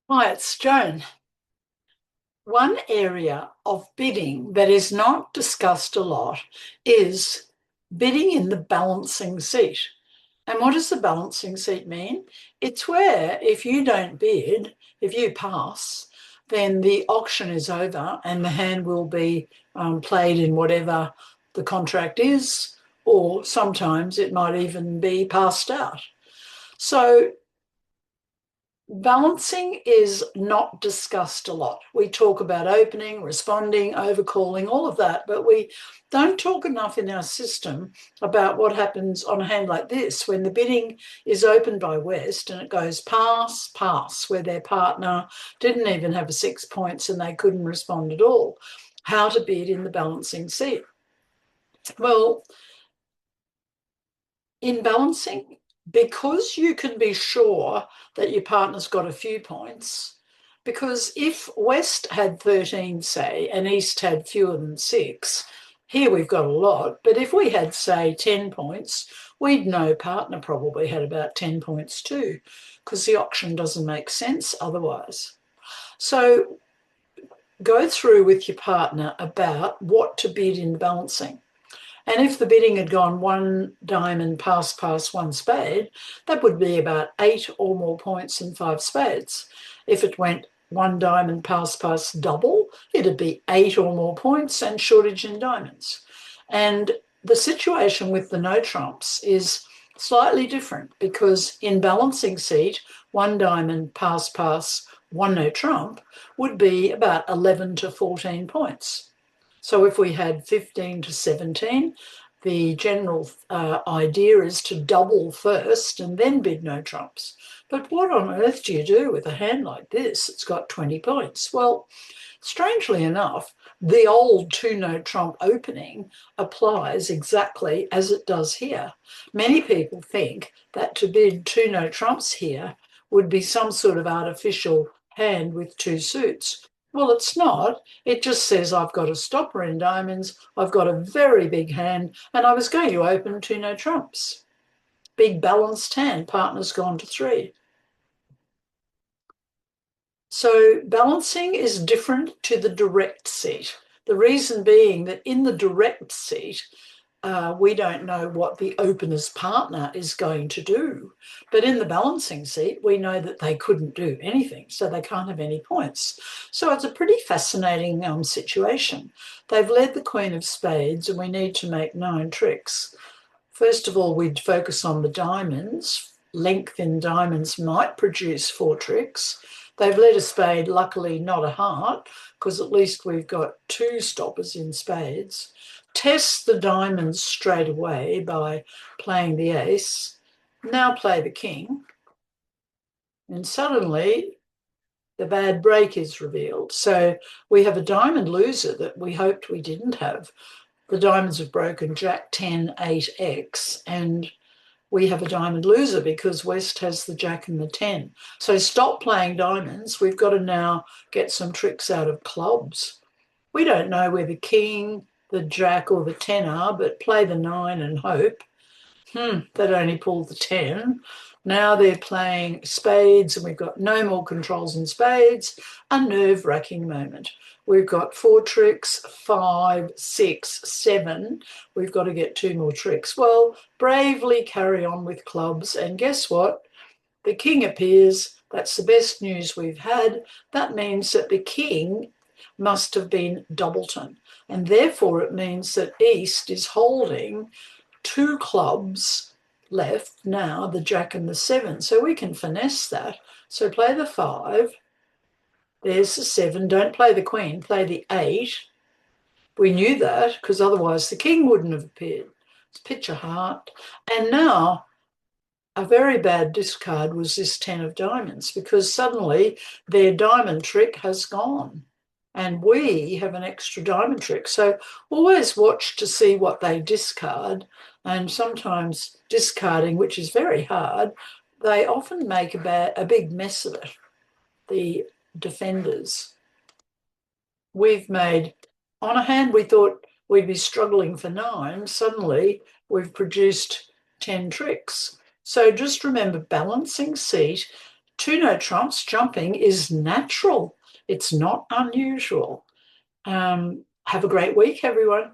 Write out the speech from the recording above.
Hi, it's Joan. One area of bidding that is not discussed a lot is bidding in the balancing seat. And what does the balancing seat mean? It's where if you don't bid, if you pass, then the auction is over and the hand will be played in whatever the contract is, or sometimes it might even be passed out. So balancing is not discussed a lot. We talk about opening, responding, overcalling, all of that, but we don't talk enough in our system about what happens on a hand like this when the bidding is opened by West and it goes pass, pass, where their partner didn't even have 6 points and they couldn't respond at all. How to bid in the balancing seat? Well, in balancing, because you can be sure that your partner's got a few points, because if West had 13, say, and East had fewer than 6, here we've got a lot, but if we had, say, 10 points, we'd know partner probably had about 10 points too, because the auction doesn't make sense otherwise. So go through with your partner about what to bid in balancing. And if the bidding had gone one diamond, pass, pass, one spade, that would be about 8 or more points and 5 spades. If it went one diamond, pass, pass, double, it'd be 8 or more points and shortage in diamonds. And the situation with the no trumps is slightly different because in balancing seat, one diamond, pass, pass, one no trump would be about 11 to 14 points. So if we had 15 to 17, the general idea is to double first and then bid no trumps. But what on earth do you do with a hand like this? It's got 20 points. Well, strangely enough, the old two no trump opening applies exactly as it does here. Many people think that to bid two no trumps here would be some sort of artificial hand with two suits. Well, it's not. It just says I've got a stopper in diamonds, I've got a very big hand, and I was going to open two no trumps. Big balanced hand, partner's gone to 3. So balancing is different to the direct seat. The reason being that in the direct seat, we don't know what the opener's partner is going to do. But in the balancing seat, we know that they couldn't do anything, so they can't have any points. So it's a pretty fascinating situation. They've led the Queen of Spades, and we need to make 9 tricks. First of all, we'd focus on the diamonds. Length in diamonds might produce 4 tricks. They've led a spade, luckily not a heart, because at least we've got 2 stoppers in spades. Test the diamonds straight away by playing the ace. Now play the king. And suddenly the bad break is revealed. So we have a diamond loser that we hoped we didn't have. The diamonds have broken Jack 10, 8, X, and we have a diamond loser because West has the Jack and the 10. So stop playing diamonds. We've got to now get some tricks out of clubs. We don't know where the king, the Jack, or the 10 are, but play the 9 and hope. They'd only pulled the 10. Now they're playing spades, and we've got no more controls in spades. A nerve-wracking moment. We've got 4 tricks, 5, 6, 7. We've got to get 2 more tricks. Well, bravely carry on with clubs, and guess what? The king appears. That's the best news we've had. That means that the king must have been doubleton, and therefore it means that East is holding 2 clubs left now, the Jack and the 7. So we can finesse that. So play the 5. There's the 7. Don't play the queen, play the 8. We knew that because otherwise the king wouldn't have appeared. It's pitch a heart. And now a very bad discard was this 10 of diamonds because suddenly their diamond trick has gone and we have an extra diamond trick. So always watch to see what they discard, and sometimes discarding, which is very hard, they often make a big mess of it, the defenders. We've made, on a hand we thought we'd be struggling for 9, suddenly we've produced 10 tricks. So just remember, balancing seat two no trumps, jumping is natural. It's not unusual. Have a great week, everyone.